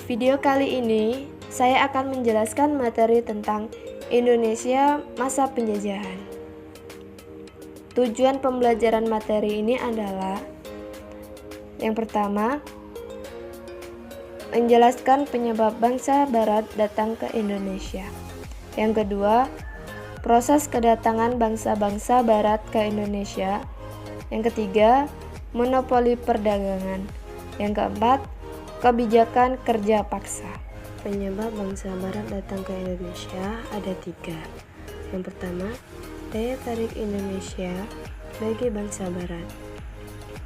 video kali ini, saya akan menjelaskan materi tentang Indonesia masa penjajahan. Tujuan pembelajaran materi ini adalah: yang pertama, menjelaskan penyebab bangsa Barat datang ke Indonesia. Yang kedua, proses kedatangan bangsa-bangsa Barat ke Indonesia. Yang ketiga, monopoli perdagangan. Yang keempat, kebijakan kerja paksa. Penyebab bangsa Barat datang ke Indonesia ada 3. Yang pertama, daya tarik Indonesia bagi bangsa Barat.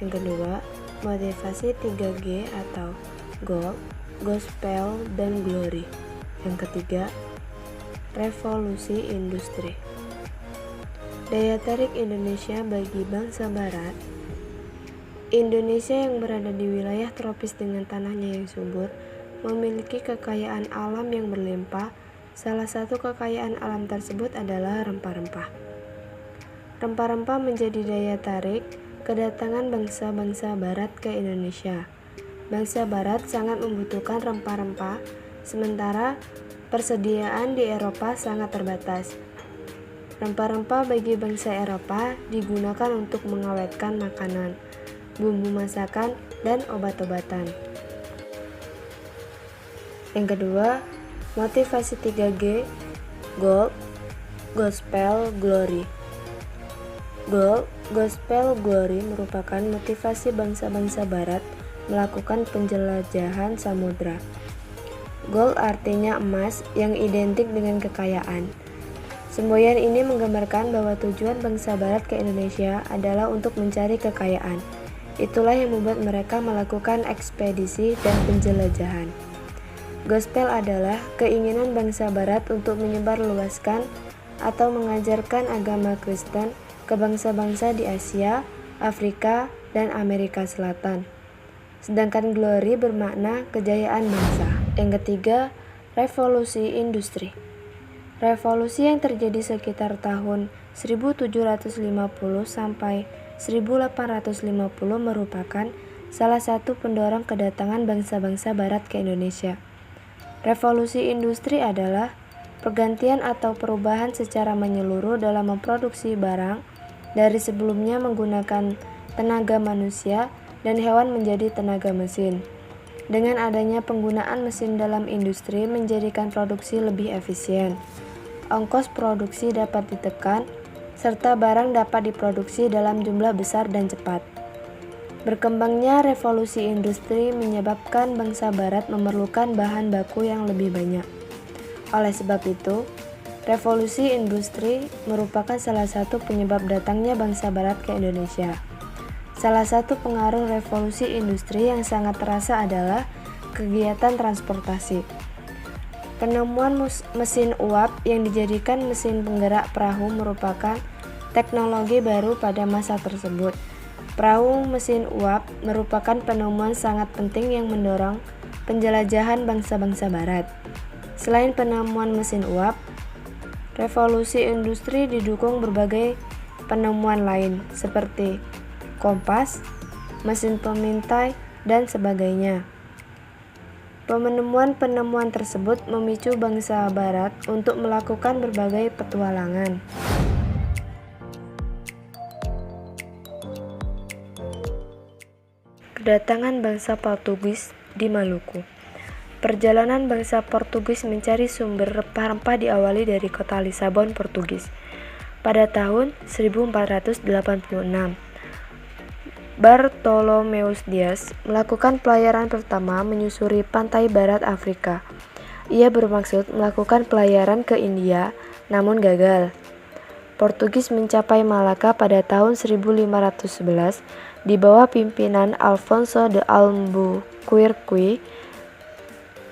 Yang kedua, motivasi 3G atau Gold, Gospel, dan Glory. Yang ketiga, revolusi industri. Daya tarik Indonesia bagi bangsa Barat. Indonesia yang berada di wilayah tropis dengan tanahnya yang subur, memiliki kekayaan alam yang berlimpah. Salah satu kekayaan alam tersebut adalah rempah-rempah. Rempah-rempah menjadi daya tarik kedatangan bangsa-bangsa Barat ke Indonesia. Bangsa Barat sangat membutuhkan rempah-rempah, sementara persediaan di Eropa sangat terbatas. Rempah-rempah bagi bangsa Eropa digunakan untuk mengawetkan makanan, bumbu masakan, dan obat-obatan. Yang kedua, motivasi 3G, Gold, Gospel, Glory. Gold, Gospel, Glory merupakan motivasi bangsa-bangsa Barat melakukan penjelajahan samudra. Gold artinya emas yang identik dengan kekayaan. Semboyan ini menggambarkan bahwa tujuan bangsa Barat ke Indonesia adalah untuk mencari kekayaan. Itulah yang membuat mereka melakukan ekspedisi dan penjelajahan. Gospel adalah keinginan bangsa Barat untuk menyebarluaskan atau mengajarkan agama Kristen ke bangsa-bangsa di Asia, Afrika, dan Amerika Selatan. Sedangkan glory bermakna kejayaan bangsa. Yang ketiga, revolusi industri. Revolusi yang terjadi sekitar tahun 1750 sampai 1850 merupakan salah satu pendorong kedatangan bangsa-bangsa Barat ke Indonesia. Revolusi industri adalah pergantian atau perubahan secara menyeluruh dalam memproduksi barang dari sebelumnya menggunakan tenaga manusia dan hewan menjadi tenaga mesin. Dengan adanya penggunaan mesin dalam industri menjadikan produksi lebih efisien. Ongkos produksi dapat ditekan, serta barang dapat diproduksi dalam jumlah besar dan cepat. Berkembangnya revolusi industri menyebabkan bangsa Barat memerlukan bahan baku yang lebih banyak. Oleh sebab itu, revolusi industri merupakan salah satu penyebab datangnya bangsa Barat ke Indonesia. Salah satu pengaruh revolusi industri yang sangat terasa adalah kegiatan transportasi. Penemuan mesin uap yang dijadikan mesin penggerak perahu merupakan teknologi baru pada masa tersebut. Perahu mesin uap merupakan penemuan sangat penting yang mendorong penjelajahan bangsa-bangsa Barat. Selain penemuan mesin uap, revolusi industri didukung berbagai penemuan lain seperti kompas, mesin pemintai, dan sebagainya. Penemuan-penemuan tersebut memicu bangsa Barat untuk melakukan berbagai petualangan. Kedatangan bangsa Portugis di Maluku. Perjalanan bangsa Portugis mencari sumber rempah-rempah diawali dari kota Lisabon, Portugis. Pada tahun 1486, Bartolomeus Dias melakukan pelayaran pertama menyusuri pantai barat Afrika. Ia bermaksud melakukan pelayaran ke India, namun gagal. Portugis mencapai Malaka pada tahun 1511 di bawah pimpinan Alfonso de Albuquerque.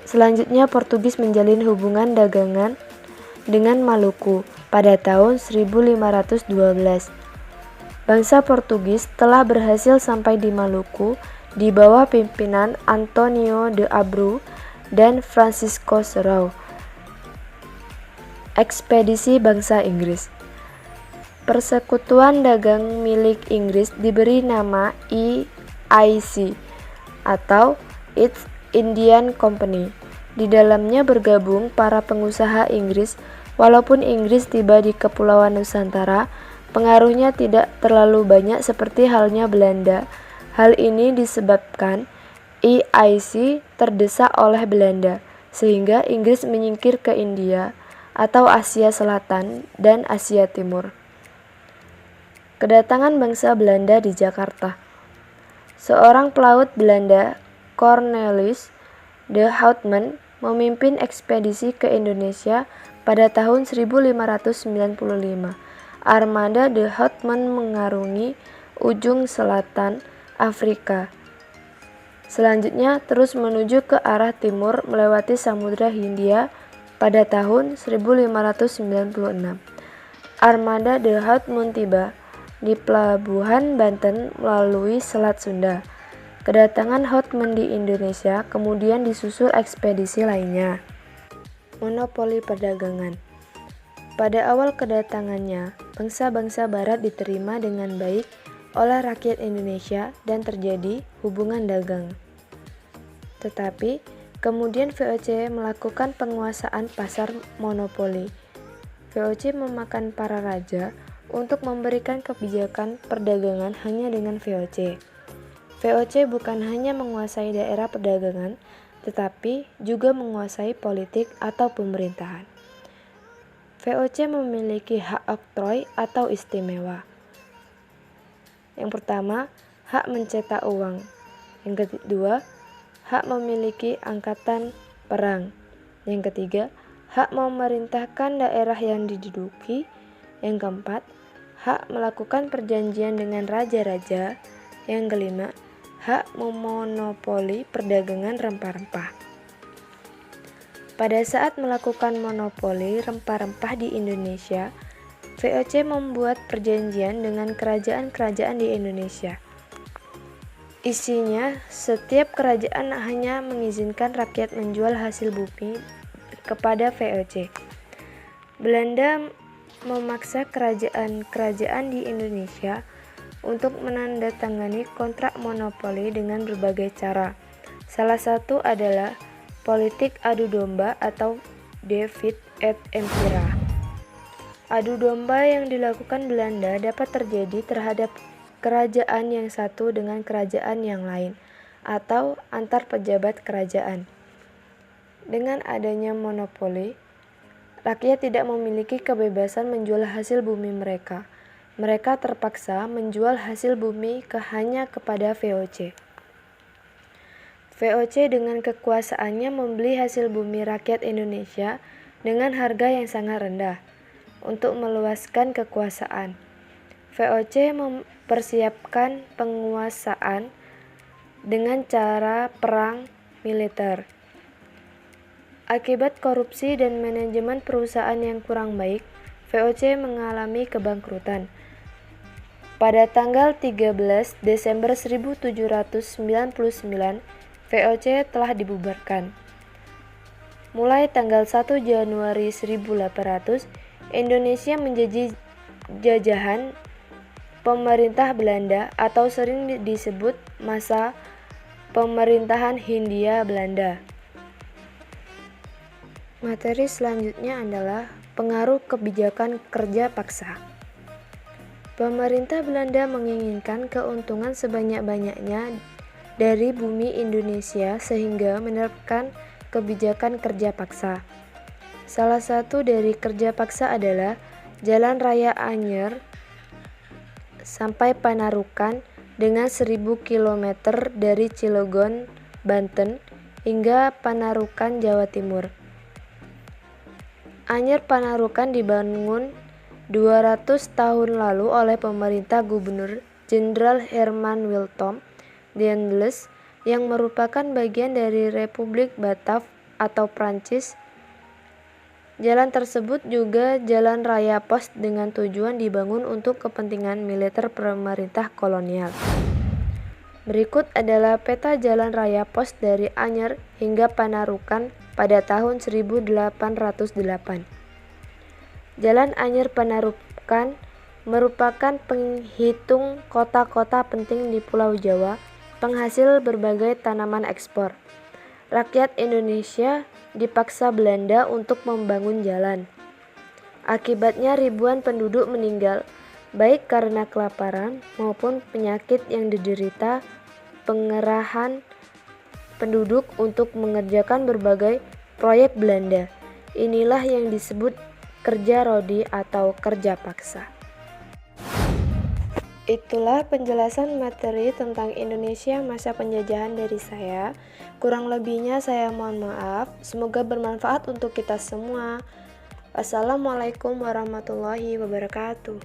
Selanjutnya Portugis menjalin hubungan dagangan dengan Maluku pada tahun 1512. Bangsa Portugis telah berhasil sampai di Maluku di bawah pimpinan Antonio de Abreu dan Francisco Serrao. Ekspedisi bangsa Inggris. Persekutuan dagang milik Inggris diberi nama EIC atau East Indian Company. Di dalamnya bergabung para pengusaha Inggris. Walaupun Inggris tiba di Kepulauan Nusantara, pengaruhnya tidak terlalu banyak seperti halnya Belanda. Hal ini disebabkan EIC terdesak oleh Belanda, sehingga Inggris menyingkir ke India atau Asia Selatan dan Asia Timur. Kedatangan bangsa Belanda di Jakarta. Seorang pelaut Belanda, Cornelis de Houtman, memimpin ekspedisi ke Indonesia pada tahun 1595. Armada de Houtman mengarungi ujung selatan Afrika. Selanjutnya terus menuju ke arah timur melewati Samudra Hindia pada tahun 1596. Armada de Houtman tiba di pelabuhan Banten melalui Selat Sunda. Kedatangan Houtman di Indonesia kemudian disusul ekspedisi lainnya. Monopoli perdagangan. Pada awal kedatangannya, bangsa-bangsa barat diterima dengan baik oleh rakyat Indonesia dan terjadi hubungan dagang. Tetapi, kemudian VOC melakukan penguasaan pasar monopoli. VOC memakan para raja untuk memberikan kebijakan perdagangan hanya dengan VOC. VOC bukan hanya menguasai daerah perdagangan, tetapi juga menguasai politik atau pemerintahan. VOC memiliki hak oktroy atau istimewa. Yang pertama, hak mencetak uang. Yang kedua, hak memiliki angkatan perang. Yang ketiga, hak memerintahkan daerah yang diduduki. Yang keempat, hak melakukan perjanjian dengan raja-raja. Yang kelima, hak memonopoli perdagangan rempah-rempah. Pada saat melakukan monopoli rempah-rempah di Indonesia, VOC membuat perjanjian dengan kerajaan-kerajaan di Indonesia. Isinya, setiap kerajaan hanya mengizinkan rakyat menjual hasil bumi kepada VOC. Belanda memaksa kerajaan-kerajaan di Indonesia untuk menandatangani kontrak monopoli dengan berbagai cara. Salah satu adalah politik adu domba atau divide et impera. Adu domba yang dilakukan Belanda dapat terjadi terhadap kerajaan yang satu dengan kerajaan yang lain atau antar pejabat kerajaan. Dengan adanya monopoli, rakyat tidak memiliki kebebasan menjual hasil bumi mereka. Mereka terpaksa menjual hasil bumi hanya kepada VOC. VOC dengan kekuasaannya membeli hasil bumi rakyat Indonesia dengan harga yang sangat rendah. Untuk meluaskan kekuasaan, VOC mempersiapkan penguasaan dengan cara perang militer. Akibat korupsi dan manajemen perusahaan yang kurang baik, VOC mengalami kebangkrutan. Pada tanggal 13 Desember 1799, VOC telah dibubarkan. Mulai tanggal 1 Januari 1800, Indonesia menjadi jajahan pemerintah Belanda atau sering disebut masa pemerintahan Hindia Belanda. Materi selanjutnya adalah pengaruh kebijakan kerja paksa. Pemerintah Belanda menginginkan keuntungan sebanyak-banyaknya dari bumi Indonesia sehingga menerapkan kebijakan kerja paksa. Salah satu dari kerja paksa adalah Jalan Raya Anyer sampai Panarukan dengan 1000 km dari Cilegon, Banten hingga Panarukan, Jawa Timur. Anyer Panarukan dibangun 200 tahun lalu oleh pemerintah Gubernur Jenderal Herman Wilton Daendels yang merupakan bagian dari Republik Batav atau Prancis. Jalan tersebut juga jalan raya pos dengan tujuan dibangun untuk kepentingan militer pemerintah kolonial. Berikut adalah peta jalan raya pos dari Anyer hingga Panarukan pada tahun 1808. Jalan Anyer Panarukan merupakan penghitung kota-kota penting di Pulau Jawa, penghasil berbagai tanaman ekspor. rakyat Indonesia dipaksa Belanda untuk membangun jalan. Akibatnya ribuan penduduk meninggal, baik karena kelaparan maupun penyakit yang diderita. Pengerahan penduduk untuk mengerjakan berbagai proyek Belanda. Inilah yang disebut kerja rodi atau kerja paksa. Itulah penjelasan materi tentang Indonesia masa penjajahan dari saya. Kurang lebihnya saya mohon maaf. Semoga bermanfaat untuk kita semua. Wassalamualaikum warahmatullahi wabarakatuh.